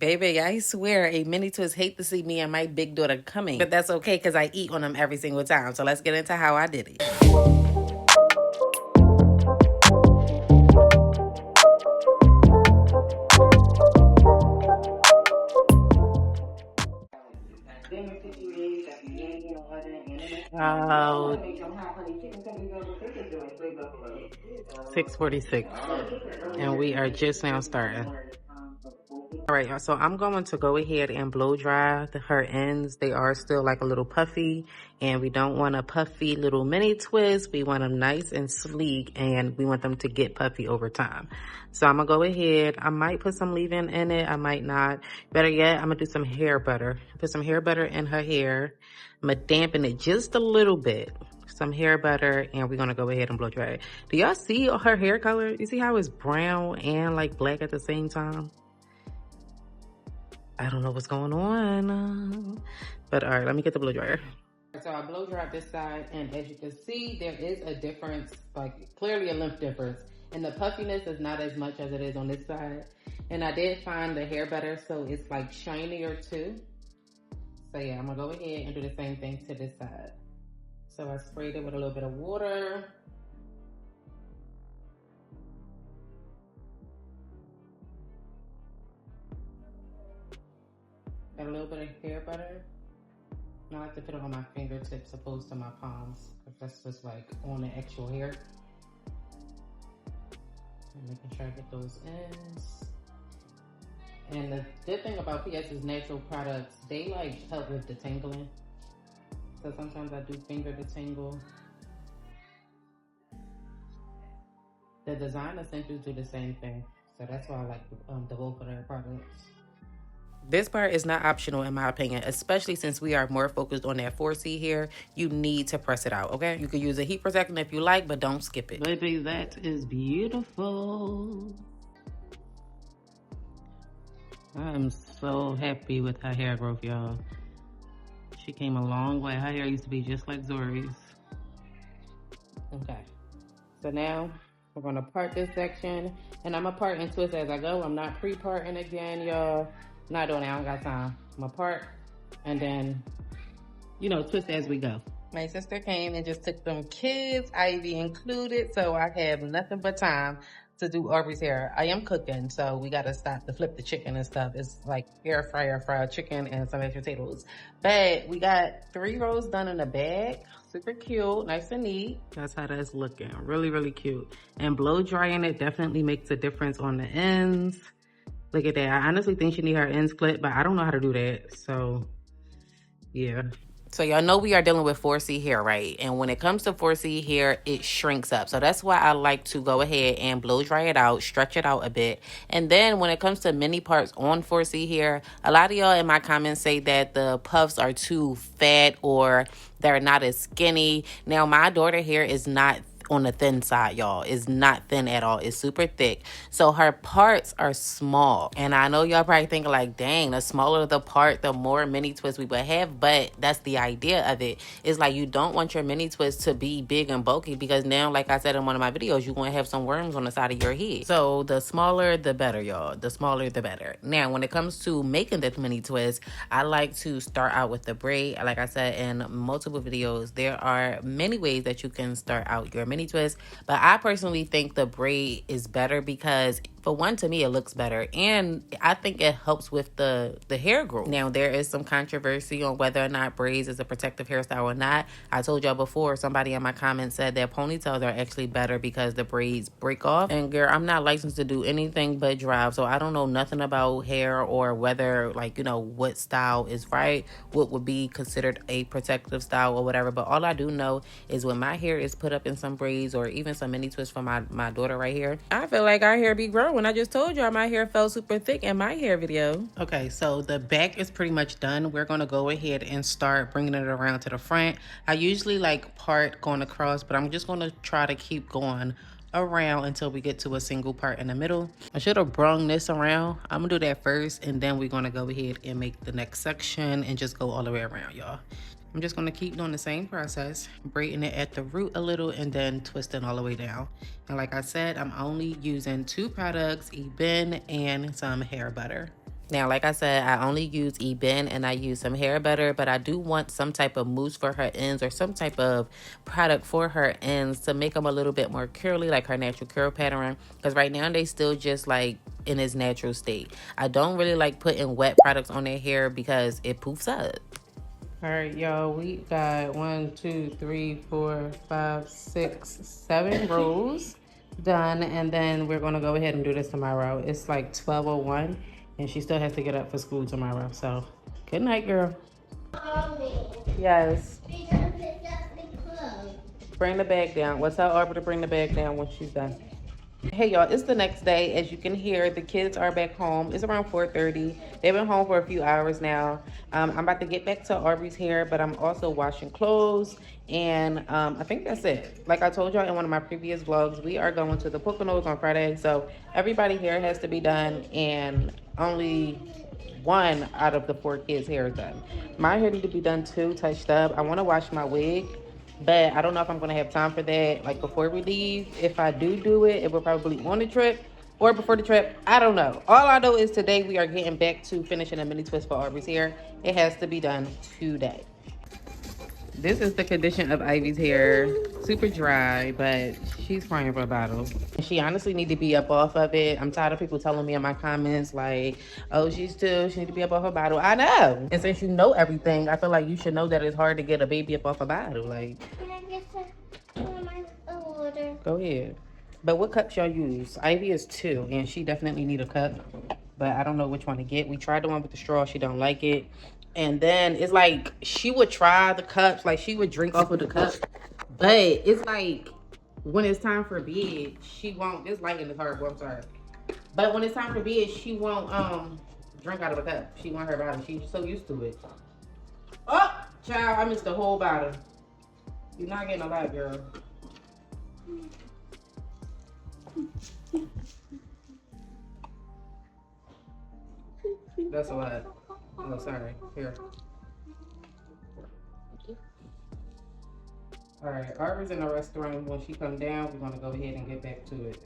Baby, I swear a mini twist hate to see me and my big daughter coming. But that's okay because I eat on them every single time. So let's get into how I did it. About 6:46, and we are just now starting. All right, y'all, so I'm going to go ahead and blow dry her ends. They are still like a little puffy, and we don't want a puffy little mini twist. We want them nice and sleek, and we want them to get puffy over time. So I'm gonna go ahead. I might put some leave-in in it. I might not. Better yet, I'm gonna do some hair butter. Put some hair butter in her hair. I'm gonna dampen it just a little bit. Some hair butter, and we're gonna go ahead and blow dry it. Do y'all see her hair color? You see how it's brown and like black at the same time? I don't know what's going on, but all right, let me get the blow dryer. So I blow dry this side, and as you can see, there is a difference, like clearly a length difference, and the puffiness is not as much as it is on this side. And I did find the hair better, so it's like shinier too. So yeah, I'm gonna go ahead and do the same thing to this side. So I sprayed it with a little bit of water. Got a little bit of hair butter. I like to put it on my fingertips opposed to my palms, because that's just like on the actual hair. And making sure I get those ends. And the good thing about PS's natural products, they like help with detangling. So sometimes I do finger detangle. The design essentials do the same thing. So that's why I like the both of their products. This part is not optional in my opinion, especially since we are more focused on that 4C here. You need to press it out, okay? You can use a heat protectant if you like, but don't skip it. Baby, that is beautiful. I'm so happy with her hair growth, y'all. She came a long way. Her hair used to be just like Zori's. Okay, so now we're gonna part this section, and I'm gonna part and twist as I go. I'm not pre-parting again, y'all. Not doing it, I don't got time. I'm gonna part and then, you know, twist as we go. My sister came and just took them kids, Ivy included, so I have nothing but time to do Aubrey's hair. I am cooking, so we gotta stop to flip the chicken and stuff. It's like air fryer fried chicken and some extra potatoes. But we got 3 rows done in a bag. Super cute, nice and neat. That's how that's looking, really, really cute. And blow drying it definitely makes a difference on the ends. Look at that. I honestly think she need her ends clipped, but I don't know how to do that. So, yeah. So y'all know we are dealing with 4C hair, right? And when it comes to 4C hair, it shrinks up. So that's why I like to go ahead and blow dry it out, stretch it out a bit. And then when it comes to mini parts on 4C hair, a lot of y'all in my comments say that the puffs are too fat or they're not as skinny. Now, my daughter hair is not on the thin side, y'all. It's not thin at all. It's super thick. So her parts are small. And I know y'all probably thinking like, dang, the smaller the part, the more mini twists we would have. But that's the idea of it. It's like you don't want your mini twist to be big and bulky, because now, like I said in one of my videos, you're going to have some worms on the side of your head. So the smaller, the better, y'all. The smaller, the better. Now, when it comes to making the mini twist, I like to start out with the braid. Like I said in multiple videos, there are many ways that you can start out your mini twist, but I personally think the braid is better because, for one, to me it looks better, and I think it helps with the hair growth. Now, there is some controversy on whether or not braids is a protective hairstyle or not. I told y'all before, somebody in my comments said that ponytails are actually better because the braids break off. And girl, I'm not licensed to do anything but drive, so I don't know nothing about hair or whether, like, you know, what style is right, what would be considered a protective style or whatever. But all I do know is when my hair is put up in some braids or even some mini twists for my daughter right here, I feel like our hair be growing. I just told y'all my hair felt super thick in my hair video. Okay, so the back is pretty much done. We're gonna go ahead and start bringing it around to the front. I usually like part going across, but I'm just gonna try to keep going around until we get to a single part in the middle. I should have brung this around. I'm gonna do that first, and then we're gonna go ahead and make the next section and just go all the way around, y'all. I'm just gonna keep doing the same process, braiding it at the root a little and then twisting all the way down. And like I said, I'm only using 2 products, Eben and some hair butter. Now, like I said, I only use E-Bend and I use some hair butter, but I do want some type of mousse for her ends or some type of product for her ends to make them a little bit more curly, like her natural curl pattern. Because right now they still just like in its natural state. I don't really like putting wet products on their hair because it poofs up. All right, y'all, we got 1, 2, 3, 4, 5, 6, 7 rows done, and then we're gonna go ahead and do this tomorrow. It's like 12:01, and she still has to get up for school tomorrow. So, good night, girl. Yes. Bring the bag down. What's tell Arbor to bring the bag down when she's done. Hey y'all, it's the next day. As you can hear, the kids are back home. It's around 4:30. They've been home for a few hours now. I'm about to get back to Aubrey's hair, but I'm also washing clothes, and I think that's it. Like I told y'all in one of my previous vlogs, we are going to the Poconos on Friday, so everybody hair has to be done, and only 1 out of the 4 kids' hair is done. My hair need to be done too, touched up. I want to wash my wig, but I don't know if I'm going to have time for that, like, before we leave. If I do it, it will probably be on the trip or before the trip. I don't know. All I know is today we are getting back to finishing a mini twist for Aubrey's hair. It has to be done today. This is the condition of Ivy's hair. Super dry, but she's crying for a bottle. She honestly need to be up off of it. I'm tired of people telling me in my comments like, oh, she need to be up off her bottle. I know. And since you know everything, I feel like you should know that it's hard to get a baby up off a bottle. Like, can I get some water? Go ahead. But what cups y'all use? Ivy is 2, and she definitely need a cup. But I don't know which one to get. We tried the one with the straw. She don't like it. And then it's like she would try the cups, like she would drink off of the cup, but it's like when it's time for bed, she won't. This lighting is horrible. I'm sorry, but when it's time for bed, she won't drink out of a cup. She want her bottle. She's so used to it. Oh, child, I missed the whole bottle. You're not getting a lot, girl. That's a lot. Oh, sorry. Here. All right, Arbor's in the restaurant. When she come down, we're gonna go ahead and get back to it.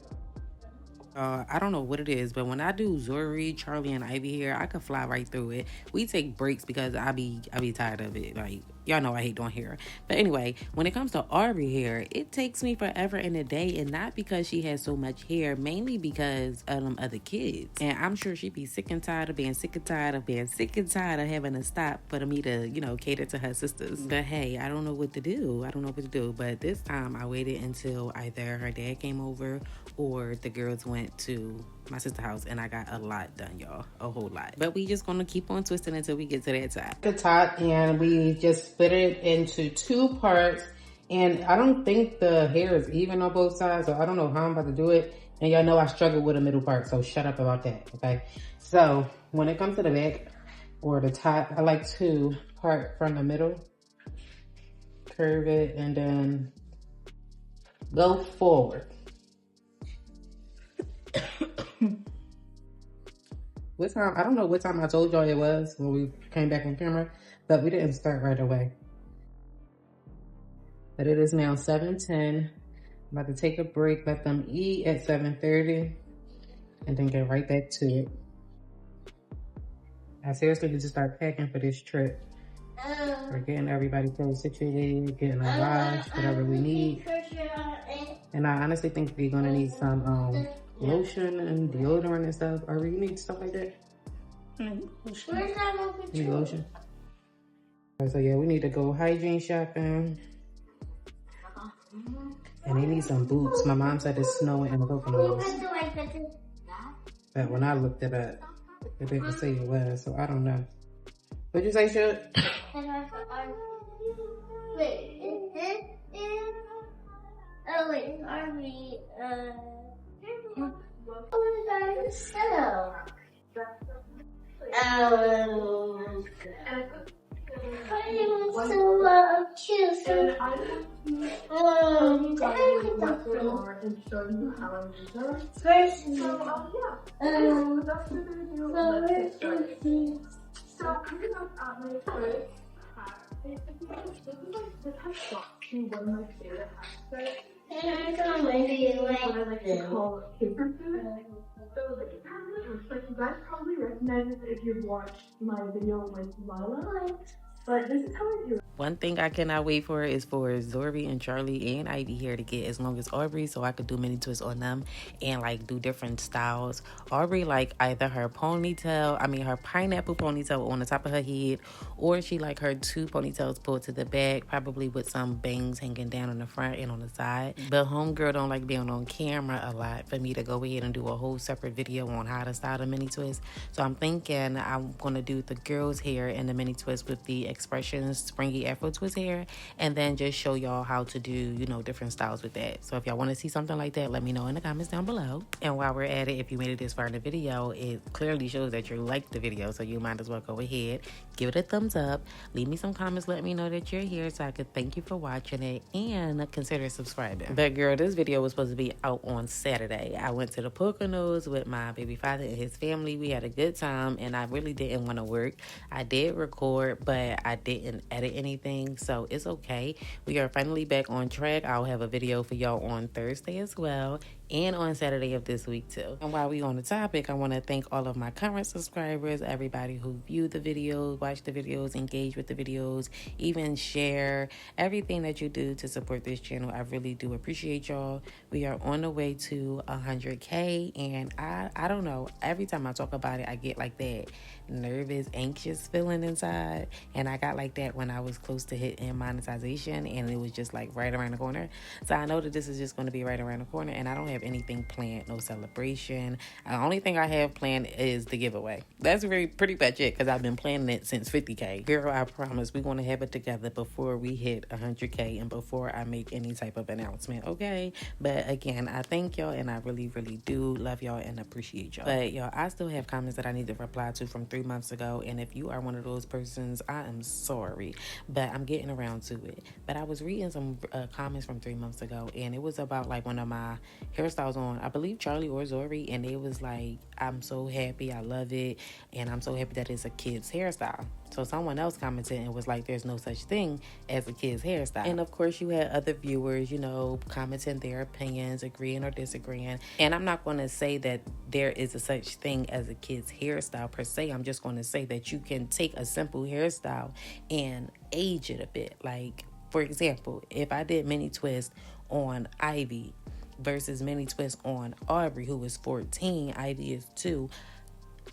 I don't know what it is, but when I do Zori, Charlie, and Ivy hair, I could fly right through it. We take breaks because I be tired of it. Like, y'all know I hate doing hair. But anyway, when it comes to Aubrey hair, it takes me forever in a day, and not because she has so much hair, mainly because of them other kids. And I'm sure she'd be sick and tired of being sick and tired of being sick and tired of having to stop for me to, you know, cater to her sisters. But hey, I don't know what to do. But this time I waited until either her dad came over or the girls went to my sister's house, and I got a lot done, y'all. A whole lot. But we just gonna keep on twisting until we get to that top. The top, and we just split it into 2 parts, and I don't think the hair is even on both sides, so I don't know how I'm about to do it. And y'all know I struggle with the middle part, so shut up about that, okay? So when it comes to the back or the top, I like to part from the middle, curve it, and then go forward. What time? I don't know what time I told y'all it was when we came back on camera, but we didn't start right away. But it is now 7:10. I'm about to take a break, let them eat at 7:30, and then get right back to it. I seriously need to start packing for this trip. We're getting everybody clothes situated, getting a wash, whatever we need. And I honestly think we're gonna need some lotion and deodorant and stuff. Or you need stuff like that? Where's that lotion? You need lotion? Right, so yeah, we need to go hygiene shopping. And they need some boots. My mom said it's snowing in the Poconos. But when I looked it up, it didn't say it was, so I don't know. What'd you say, Shook? Wait, is this in? Oh wait, Army, So the palette looks like you guys probably recognize it if you've watched my video with Lala, but this is how I do it. One thing I cannot wait for is for Zori and Charlie and Ivy hair to get as long as Aubrey, so I could do mini twists on them and like do different styles. Aubrey like either her her pineapple ponytail on the top of her head, or she like her two ponytails pulled to the back, probably with some bangs hanging down on the front and on the side. But homegirl don't like being on camera a lot for me to go ahead and do a whole separate video on how to style the mini twist. So I'm thinking I'm gonna do the girls' hair and the mini twist with the expressions springy afro twist hair, and then just show y'all how to do, you know, different styles with that. So if y'all want to see something like that, let me know in the comments down below. And while we're at it, if you made it this far in the video, it clearly shows that you liked the video, so you might as well go ahead, give it a thumbs up, leave me some comments, let me know that you're here so I could thank you for watching it, and consider subscribing. But girl, this video was supposed to be out on Saturday. I went to the Poconos with my baby father and his family. We had a good time, and I really didn't want to work. I did record, but I didn't edit anything, so it's okay. We are finally back on track. I'll have a video for y'all on Thursday as well, and on Saturday of this week too. And while we on the topic, I want to thank all of my current subscribers, everybody who viewed the videos, watched the videos, engaged with the videos, even share everything that you do to support this channel. I really do appreciate y'all. We are on the way to 100K, and I don't know, every time I talk about it, I get like that nervous, anxious feeling inside, and I got like that when I was close to hitting monetization, and it was just like right around the corner. So I know that this is just going to be right around the corner, and I don't have anything planned, no celebration. The only thing I have planned is the giveaway. That's pretty much it, because I've been planning it since 50K. Girl, I promise we're going to have it together before we hit 100K and before I make any type of announcement, okay? But again, I thank y'all, and I really, really do love y'all and appreciate y'all. But y'all, I still have comments that I need to reply to from 3 months ago, and if you are one of those persons, I am sorry, but I'm getting around to it. But I was reading some comments from 3 months ago, and it was about like one of my hairstyles on, I believe Charlie or Zori, and it was like, I'm so happy, I love it, and I'm so happy that it's a kid's hairstyle. So someone else commented and was like, there's no such thing as a kid's hairstyle. And of course you had other viewers, you know, commenting their opinions, agreeing or disagreeing. And I'm not going to say that there is a such thing as a kid's hairstyle per se. I'm just going to say that you can take a simple hairstyle and age it a bit. Like, for example, if I did mini twist on Ivy versus mini twist on Aubrey, who is 14, Ivy is 2.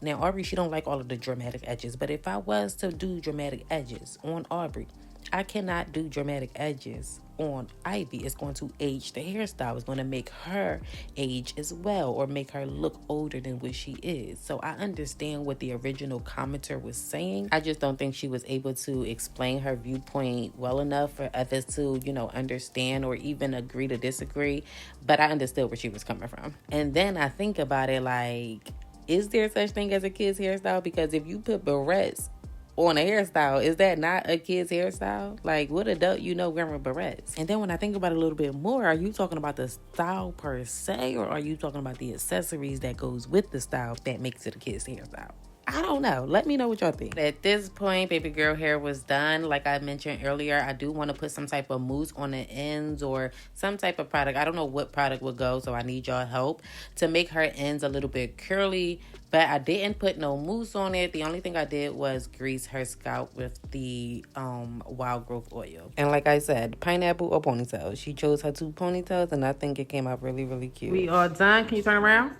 Now, Aubrey, she don't like all of the dramatic edges, but if I was to do dramatic edges on Aubrey, I cannot do dramatic edges on Ivy. It's going to age the hairstyle. It's going to make her age as well, or make her look older than what she is. So I understand what the original commenter was saying. I just don't think she was able to explain her viewpoint well enough for others to, you know, understand or even agree to disagree. But I understood where she was coming from. And then I think about it like, is there such thing as a kid's hairstyle? Because if you put barrettes on a hairstyle, is that not a kid's hairstyle? Like, what adult you know wearing barrettes? And then when I think about it a little bit more, are you talking about the style per se, or are you talking about the accessories that goes with the style that makes it a kid's hairstyle? I don't know. Let me know what y'all think. At this point, baby girl hair was done. Like I mentioned earlier, I do want to put some type of mousse on the ends or some type of product. I don't know what product would go, so I need y'all help to make her ends a little bit curly. But I didn't put no mousse on it. The only thing I did was grease her scalp with the wild growth oil. And like I said, pineapple or ponytail. She chose her 2 ponytails, and I think it came out really, really cute. We are done. Can you turn around?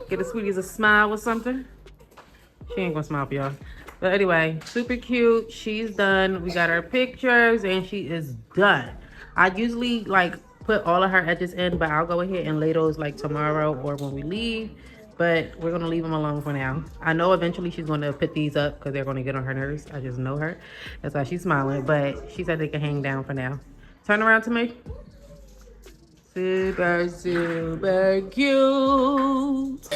Get the sweeties a smile or something. She ain't gonna smile for y'all. But anyway, super cute. She's done. We got her pictures, and she is done. I usually like put all of her edges in, but I'll go ahead and lay those like tomorrow or when we leave. But we're gonna leave them alone for now. I know eventually she's gonna put these up because they're gonna get on her nerves. I just know her. That's why she's smiling. But she said they can hang down for now. Turn around to me. Super, super cute.